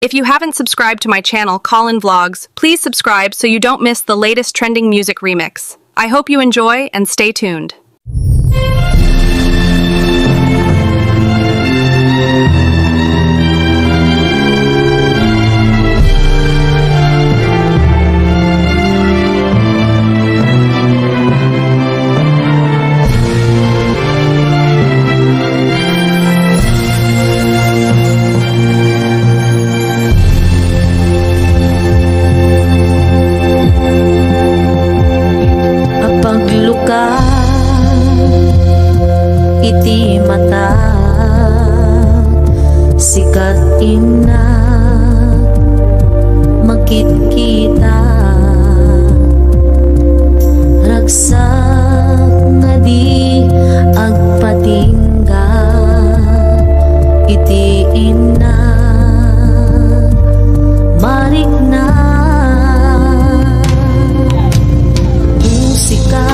If you haven't subscribed to my channel, Colin Vlogs, please subscribe so you don't miss the latest trending music remix. I hope you enjoy and stay tuned. Iti mata sikat ina makit-kita ragsak nga di agpatingga iti ina marik na musika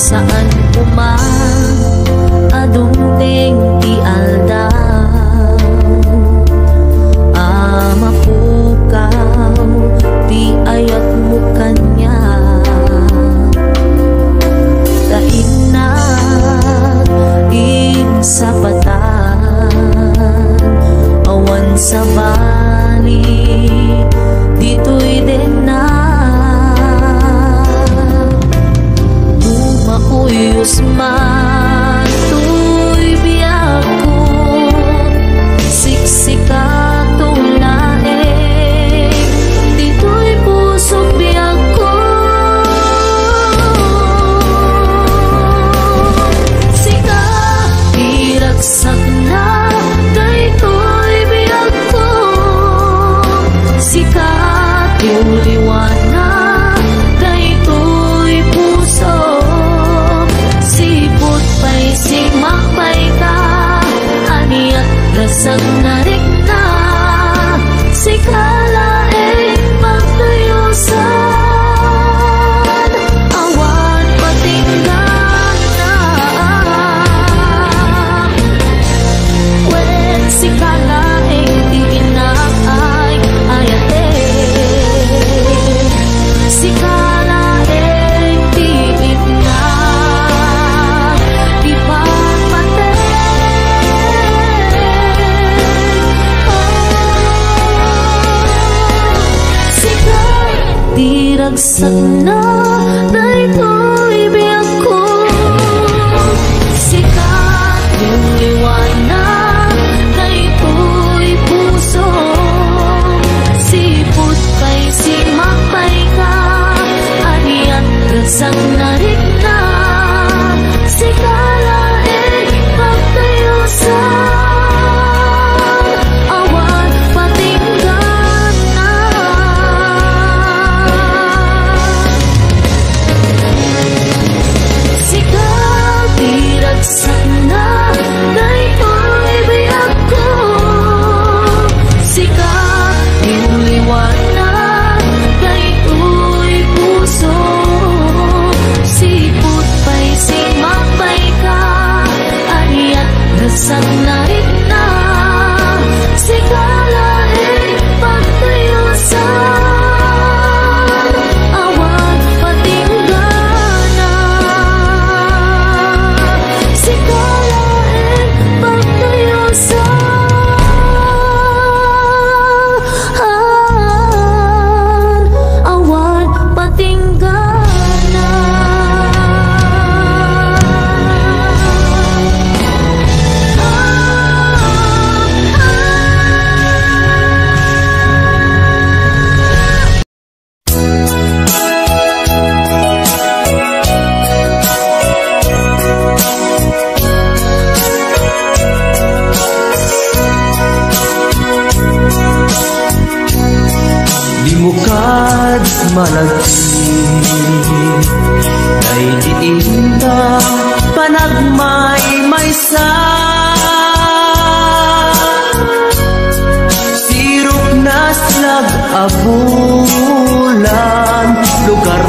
saan umang adungting ti aldaw mapukaw ti ayat mo kanya dahil na insapatan awan sa bali dito'y din na uyos matu'y biyak ko siksika tong laeng dito'y pusok biyak ko sika iragsak na dito'y biyak ko sika tuliwanag dito'y puso simakbay ka aniat rasag narik na sikala pagtuyusan awan patinggan na when sikala di inakay ayate sikala di ina diragsak na daytoy biyak ko sikat yung liwanag daytoy puso sipot kay simakbay ka aniat rasang narik na sikala pagtayusan awan patinggan na malagti kay diinda panagmaymaysa sirok na slag abulan lugar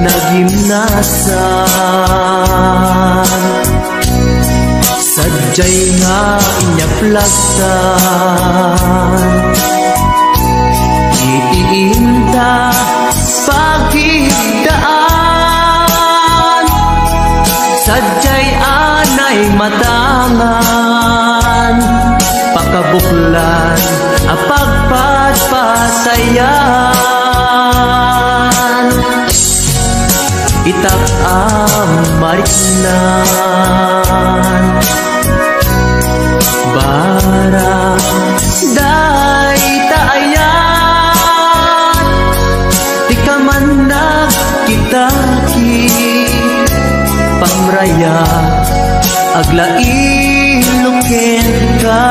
nagimnasan sadyay nga inyaplagtan iinta pagigdaan sadyay anay matangan pakabuklan apagpatpatayan itak mariknan barang day taayan di ka man nagkitaki pamraya aglain ka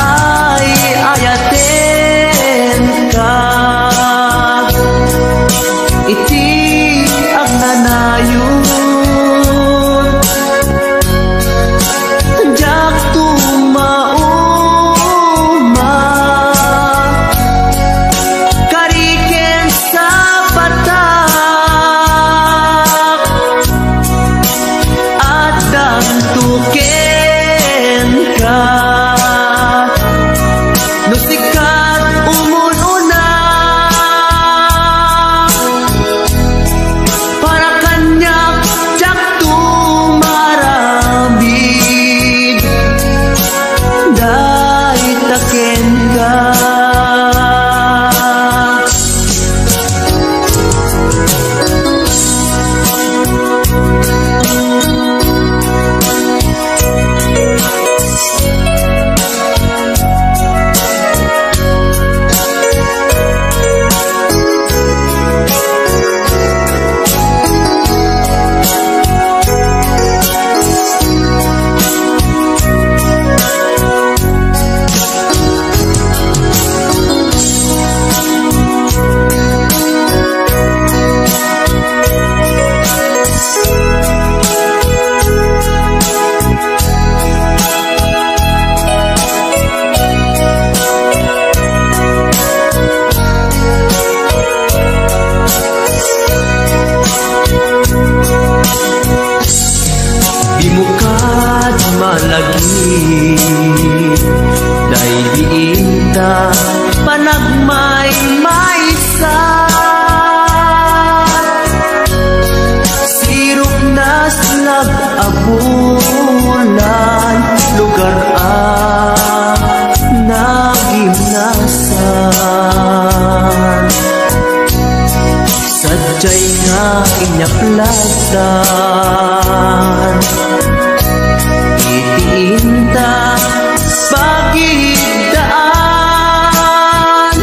ay ayaten ka iti ang nanayon jak tumauma kariken sa patak at dantuken ka nusikat umununa para kanyak jak tumarambid dahil taken ka Bimukad malagi dahil diinta panagmaymaysa sirok na slag abulan lugar nagimnasan sadyay nga inyaplagtan itiinta pagigdaan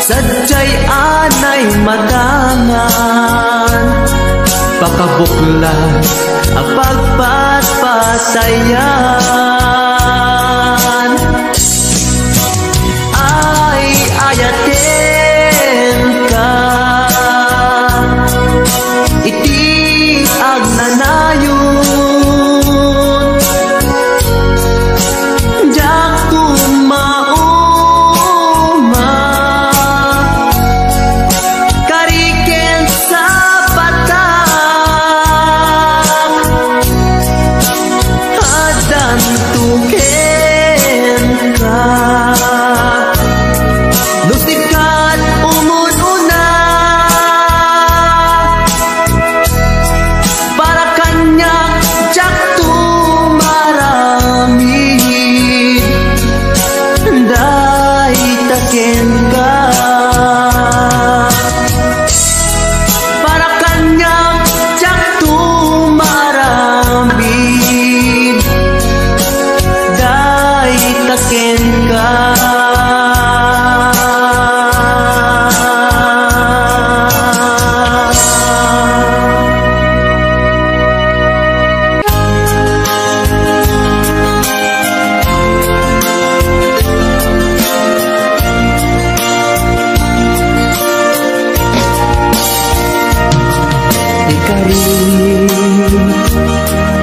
sadyay anay matangan pakabuklan apagpatpatayan ay ayaten ka iti ang nanayon jak tumauma kariken sa patak adan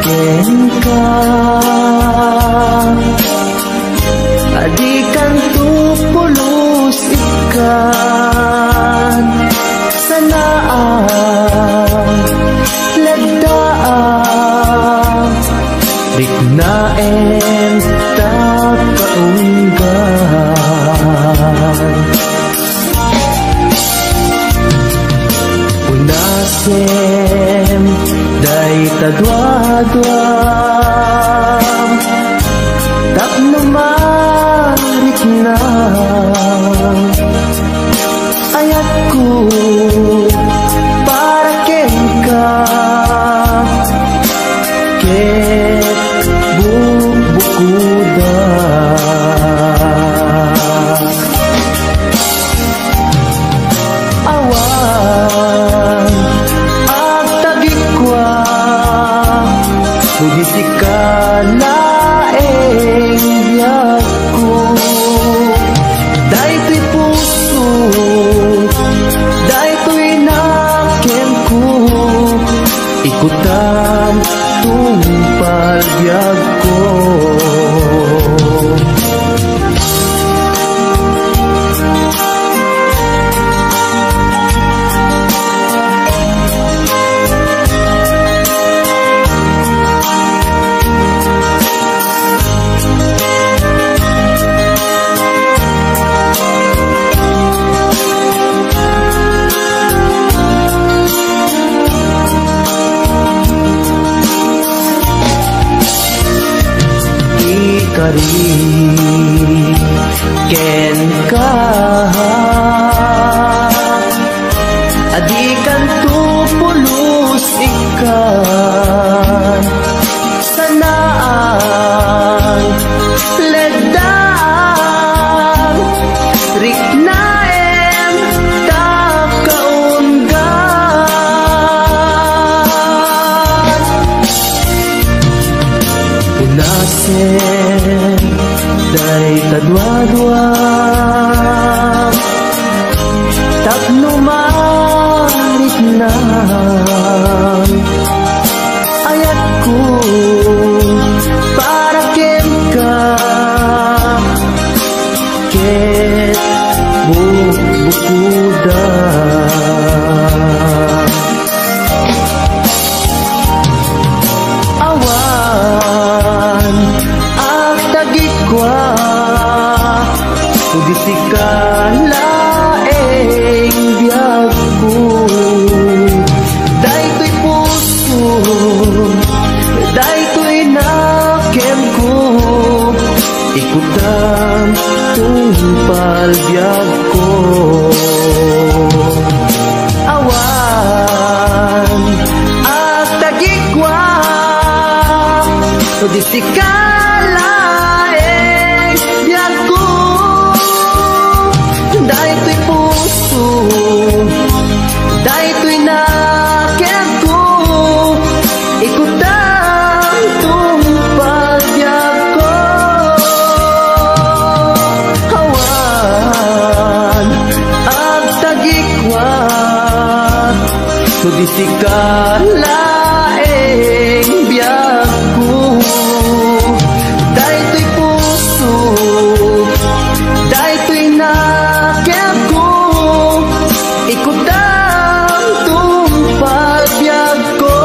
ken ka adikan tu pulos ikan sanaan lagdaan riknaen ta kaunggan unasem day tadwa-dwa tapno marik na ayat ko para ken ka ket bukuda awan at tagikwa budisikala ko daytoy puso daytoy naken ko ikutan tumpal biyag ko ken ka adikan tu pulos ikan sanaan ledang riknaen ta kaunggan unasen day tadwa-dwa tapno marik na ayat ko para ken ka ket bukuda awan at tagikwa budisikala biyag ko daytoy puso daytoy naken ko ikutan tumpal biyag ko awan at tagikwa budisikala biyag ko daytoy puso daytoy naken ko ikutan tumpal biyag ko awan at tagikwa budisikala biyag ko daytoy puso daytoy naken ko ikutan tumpal biyag ko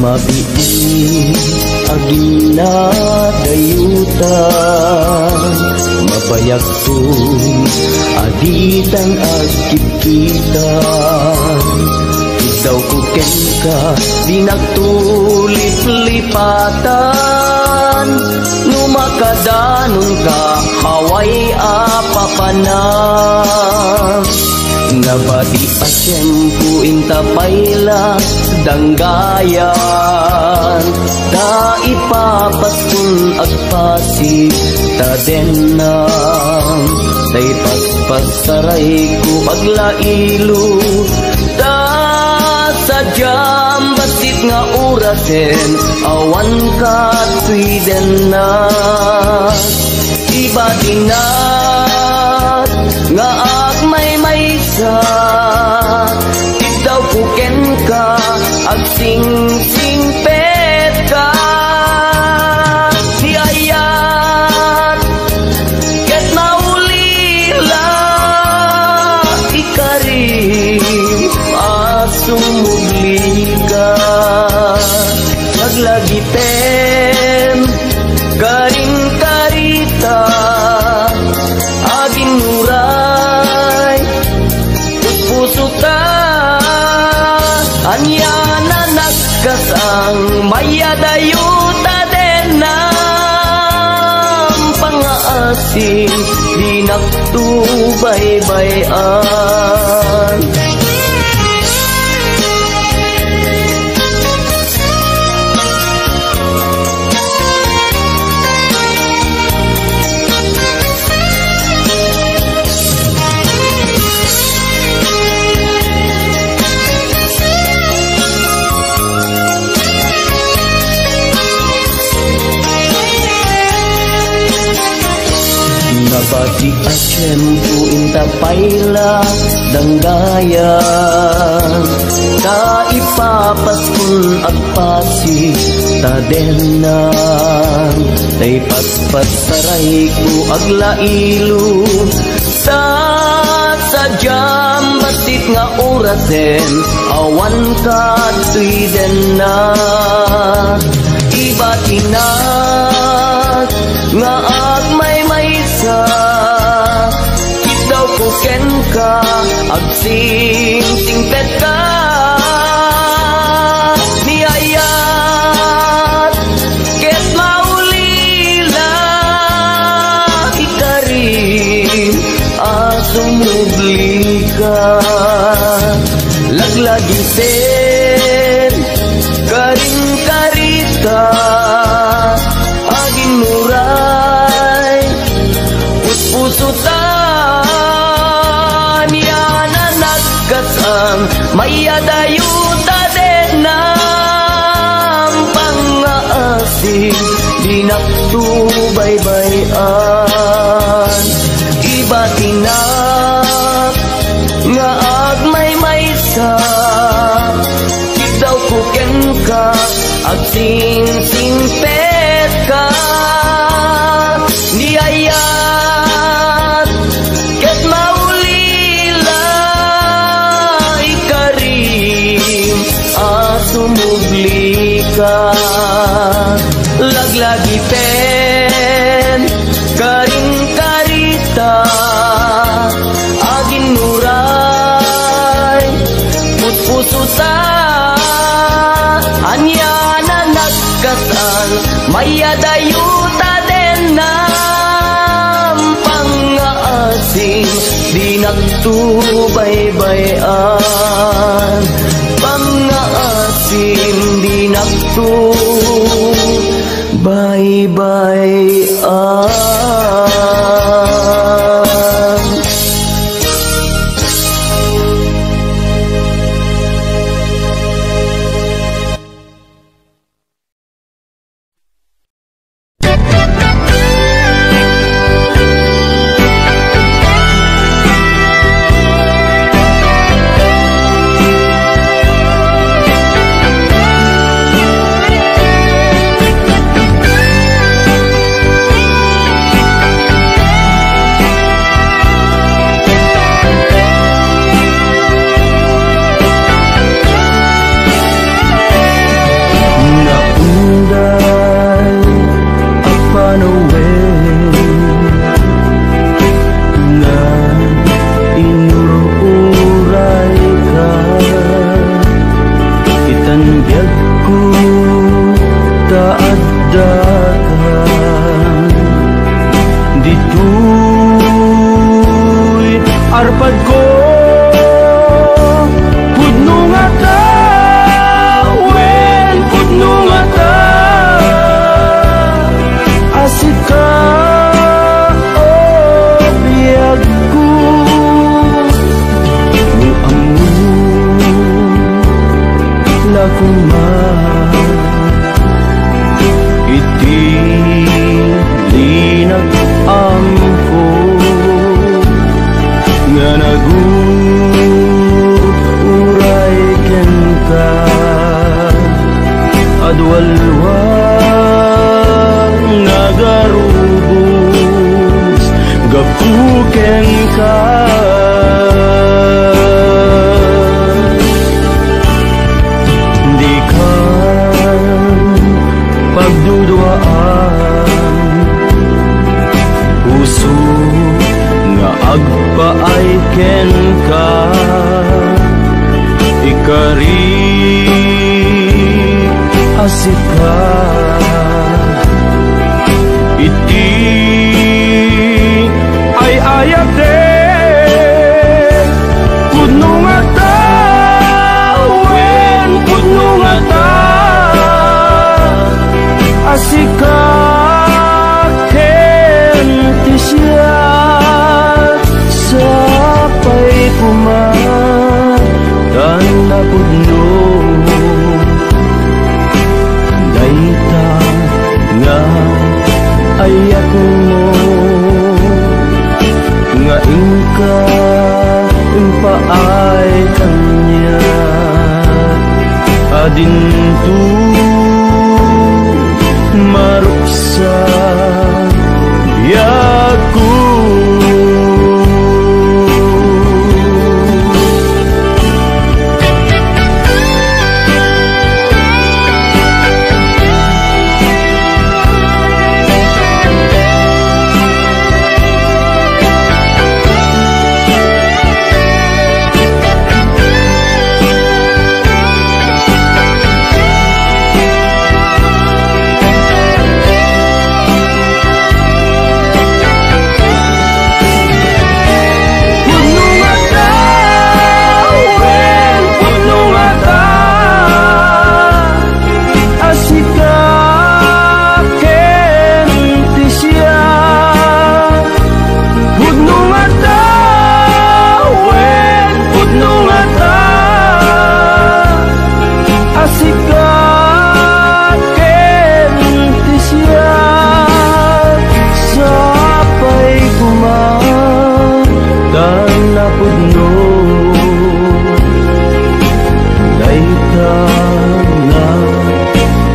mabiin agila dayutan mapayak kun aditan agkikitan ikaw kuken ka di nagtulip-lipatan numakadanon ka away apapanang nabati asyempu inta payla danggayan da ipapaskun agpasi tadenang tay pagpasaray ko aglailo da sadyam basit nga urasen awan ka tuiden na iba dinat nga agmay sa itaw kuken ka agsing pet ka di ayat ket maulila ikari asumugli ka maglagiten karing karita aging nuray puso ta anya na nagkasang mayadayuta den ng pangaasing di nagtubaybayan. Nabati asyempu inta payla danggayan ta ipapaskun agpasi tadenang tay pagpasaray ko aglailo sa sadyam basit nga orasen awan ka tuiden na iba tinat nga agmay sa itaw kuken ka agsing pet ka niyayat ket maulila ikarim asumugli ka laglagisen karing karita aging muray puso ta niya na nagkasang mayadayuta den ng pangaasing di nagtubaybayan iba tinak nga agmay sa itaw kuken ka agsing pet ka niyayat ket maulila ikarim asumugli ka laglagiten karing karita aging nuray puso ta anya na nagkasal mayadayuta den ng pangaasing di nagtubaybayan pangaasing di nagtubaybayan. ken ka. Di ka pagduduaan, puso nga agpaay ken ka. Ikari asik ka, iti ay ayak de pudno nga tawen, pudno nga ta asik ka ken ti siya sapay kuman dan napudno daita nga ayak mo nga ingka impaay kanya adin tu maruksa yaku.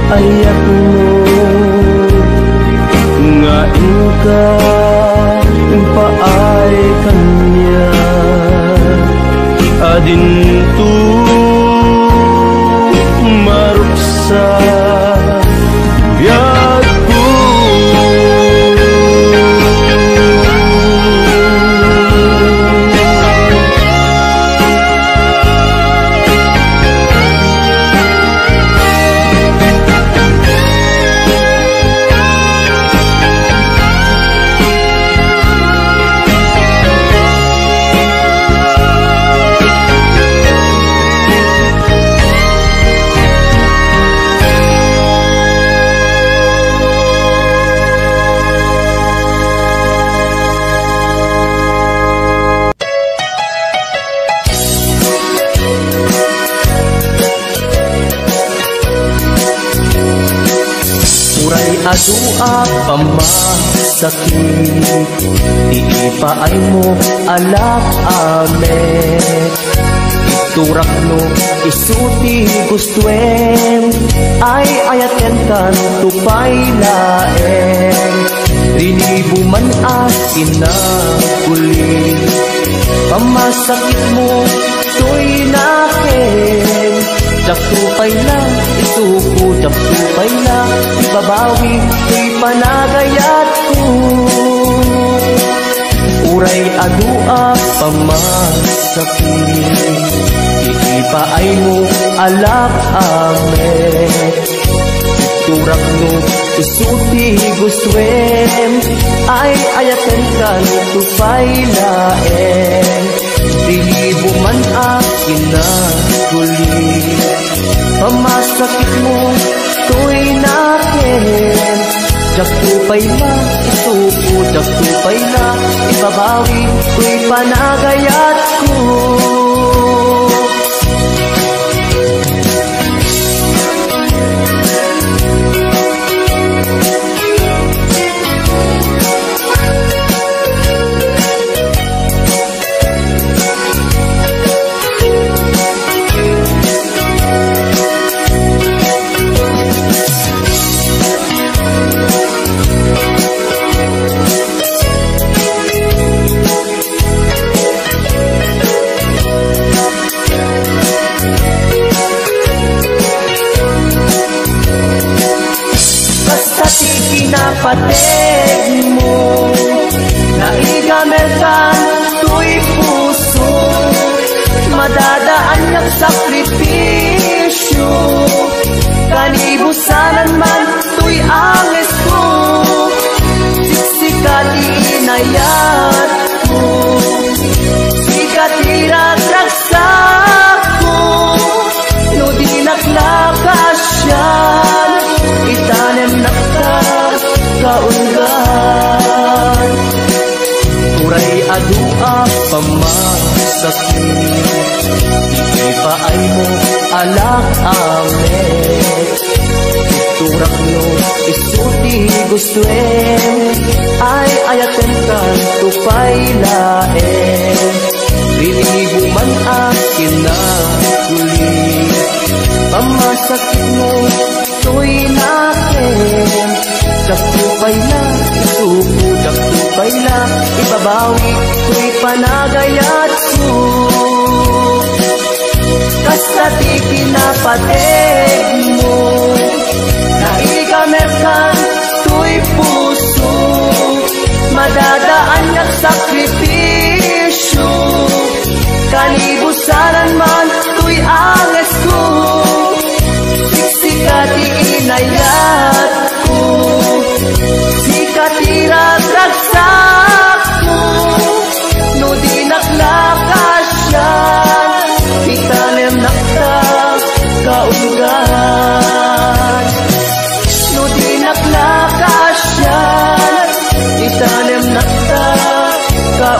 Ayak mo nga ingka impaay kanya adin tu maruksa biagku. Adua pamasakit, iipaay mo alak ame. Iturak no isuti gustuen, ay ayaten kan tupay laeng. Rinibuman at inaguli, pamasakit mo to'y nakin. Jaktupay na, isuko, jaktupay na, ibabawi, ko'y panagayat ko. Uray adua pamasakit, iipaay mo alak ame. Turak no, isuti gustuen, ay ayaten kan tupay laeng. Dilibuman akin na guli, pamasakit mo to'y nakin. Jaktupay na, isuko, jaktupay na, ibabawi, ko'y panagayat ko. kamerkan tuy puso, madadaan niyang sakripisyo. Kanibusanan man tuy angis ko, siksikat iinayat ko, sikat iragdragsak ko, no di naklakasyan, itanem nakta kaunggan. Uray adua pamasakit, ipaay mo alak amet. Turak no isuti gustuem, ay ayaten kan tupay laen. Rilibuman akin na kulit, pamasakit mo tuy nakin. Dakupay na, isuko, dakupay na, ibabawi tuy panagayat ko. Kasati kinapateg mo, naikamerkan tuy puso, madadaan niyang sakripisyo. Kanibusanan man tuy anges ko, siksikat iinayat ko, sikat iragdragsak ko, no di naklakasyan, itanem nakta kaunggan. No di naklakasyan, itanem nakta kaunggan.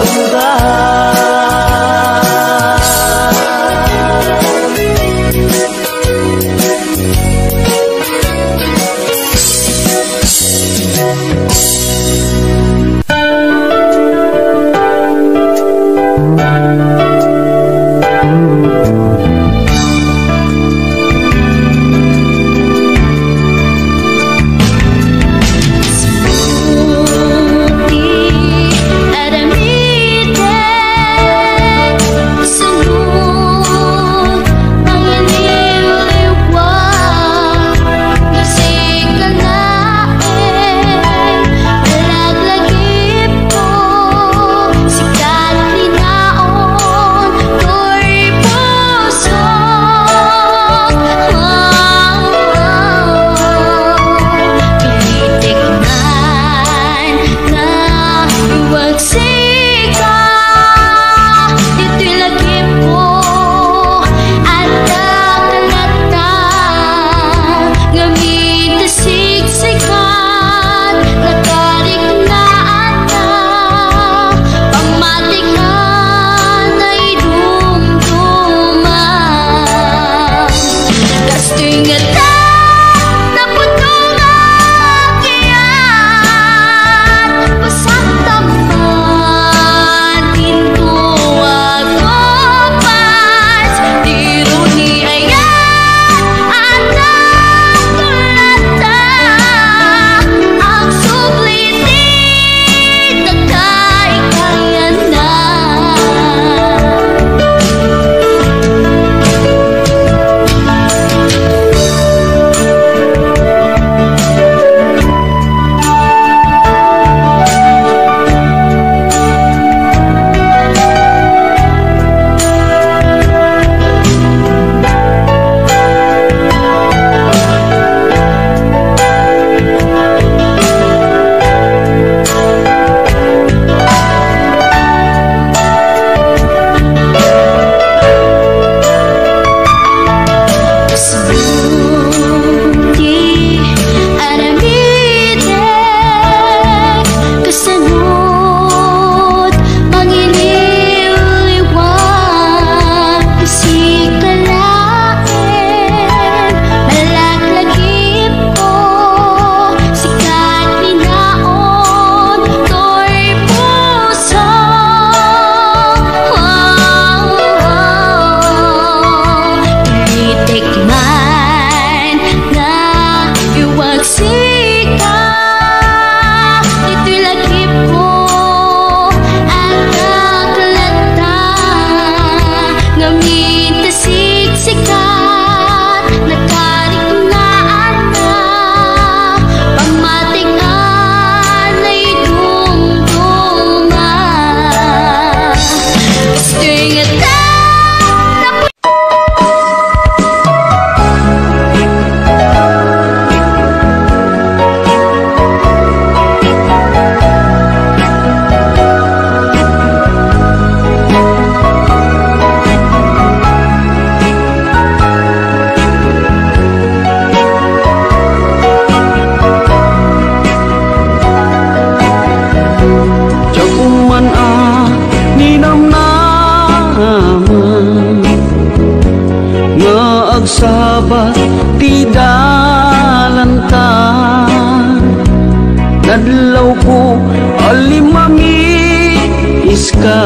Pulis ka,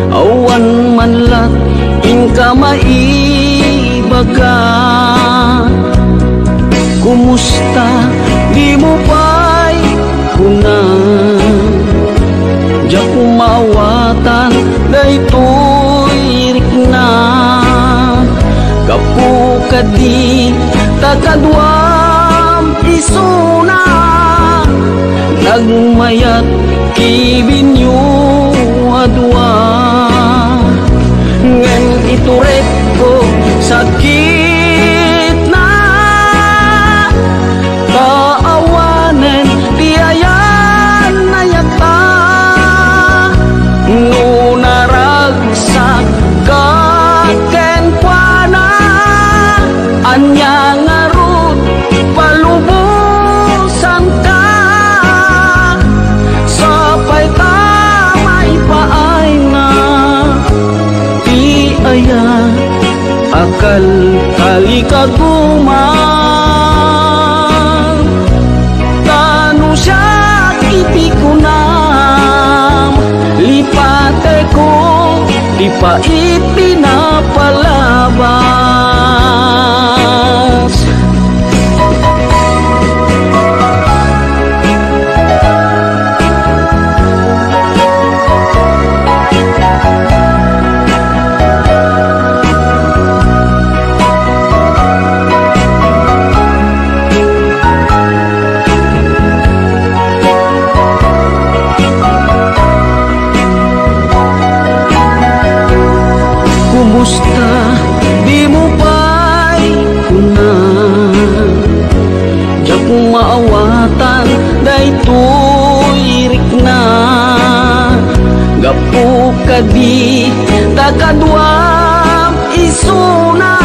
awan manlat inka maibaga. Kumusta di mo pa'y kuna, diya kumawatan daytoy rikna. Kapu kadi takadwam isuna, nagmayat kibinyo adwa. Ngen ituret ko sakit na, kaawanen tiayan na yata. Nunaragsak kaken kuana, anya ngarut palubusan ka. Sapay tamay paay na ti aya, akal kali kaguman. Tanu siya ipikunam, lipate ko di pa ipinapalabas. Kumusta di mo pa'y kuna, diya kung maawatan daytoy rikna. Gapu kadi takadwam isuna,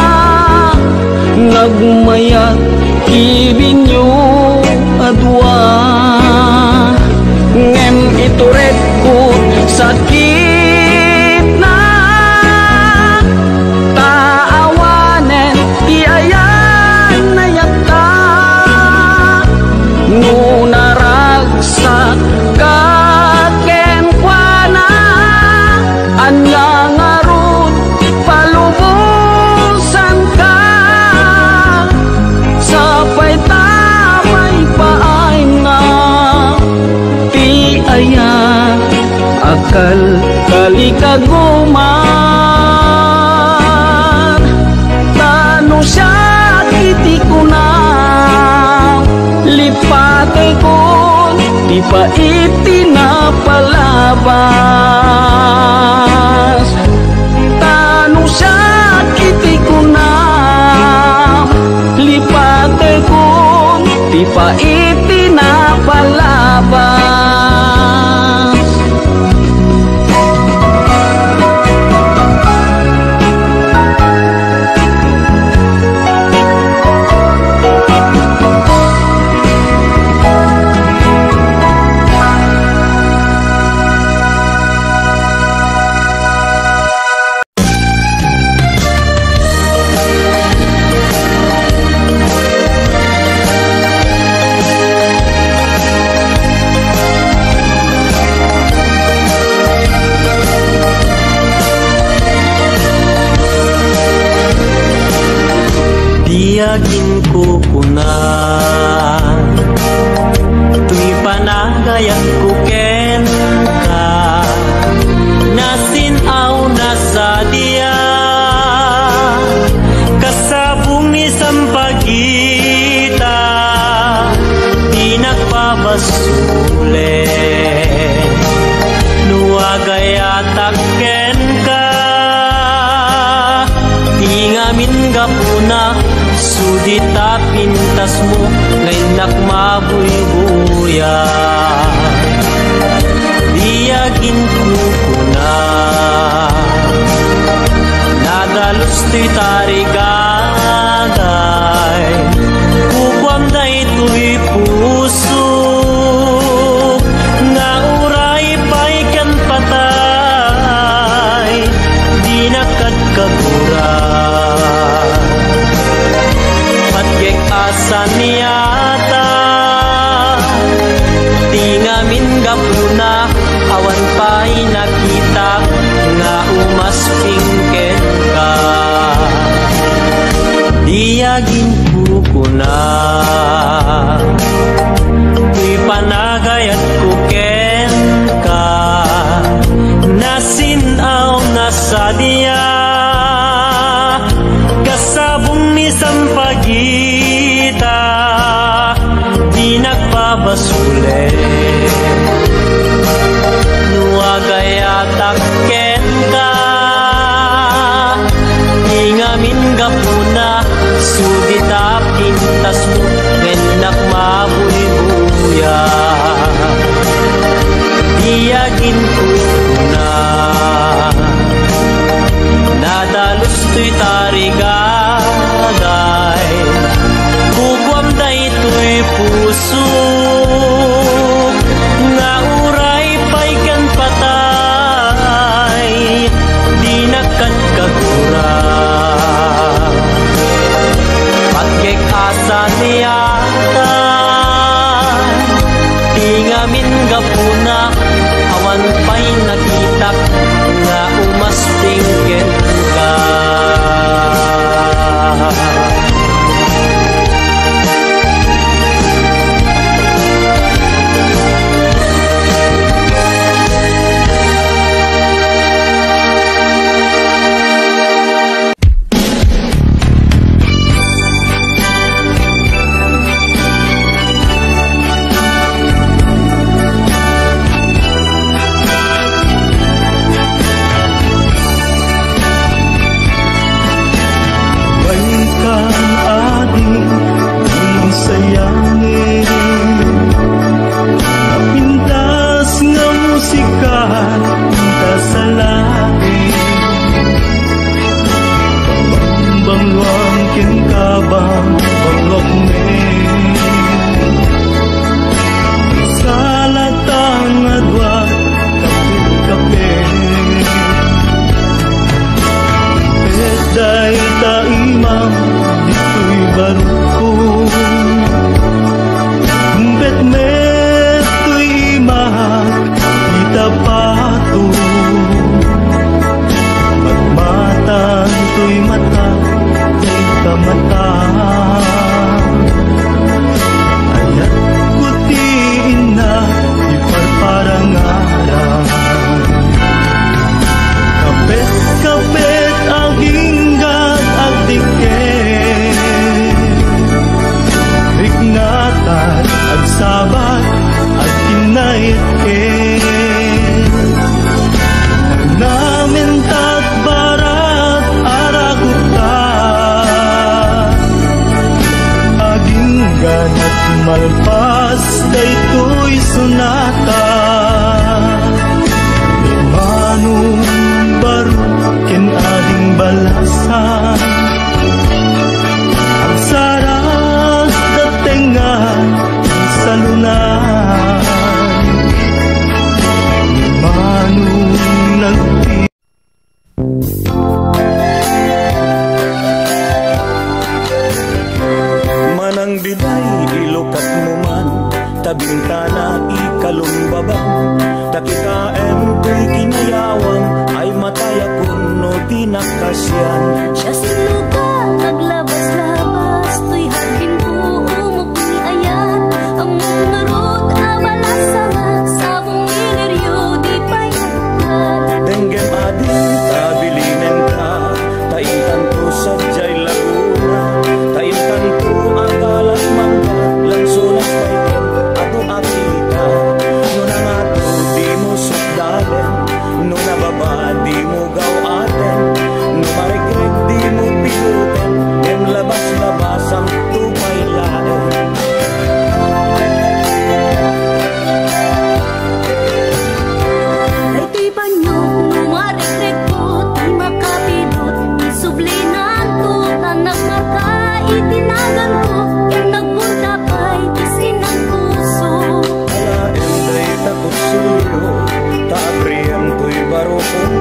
nagmayat kibinyo adwa. Ngem ituret ko sakit na, taawanen ti ayan na yata. Nunaragsak kaken kuana, anya ngarut palubusan ka. Sapay tamay paay na ti aya, akal kali kaguman. Tanu siya kiti kuna, lipate ko di pa itinapalabas. Tanu siya kiti kuna, lipate ko di pa itinapalabas. Tiyagin ko kuna, tuy panagayan ko ken ka. Nasinaw na sa diya, kasabong ni sampagita, di nagpabasule. Nuwagayatak ken ka, tingamin gapuna, sudita pintas mo ngayon nakmabuy-buya. Diyagin ko kuna, nadalos to'y tarigagay, kukwam na ito'y puso, nga uray pa'y kan patay, di nakadkagura. Patgek asan niyata, ti pay nakita nga umasping ken ka. Diyagin ko na tuy panagayat ko ken ka. Nasinaw na sa diya kasabong ni sampagita di nagpabasule. Nuagayatak ken ka ingamin gapuna sugita pintas mo menak mabuy-buya. Diyagin ko na nadalos to'y tarigagay kukwam da ito'y puso nga uray pa'y kan patay di nakagkagura. Patkek asa niyata tingamin gapuna awan pa'y nakitak nga umasping ken ka. Malpas daytoy sunata manong baro ken ading balasan ang sarang datengan sa lunan manong nagti. Manang diday ilukat mo man tabintana ikalumbabang takikaem ko'y kinayawang ay mataya kuno di nakasyan. Siya sinuga naglabas-labas to'y hagin buong ni ayan ang mga rod abala sabong mineryo di payakan. Denggem ading tabilinen ka taitan ko sa jay laguna taitan ko agalas mangga langsunas paikin ato akita no nangato di mo sukdalen no nababa di mo gawaten no marigret di mo piguten em labas-labas ang tupay laen. Ay to'y banyog no marigret ko di makapidot isublinan ko tanak makaitinagan ko em nagpunta pa'y tisinang puso. Ala em day takot suyo taagriam ko'y barokong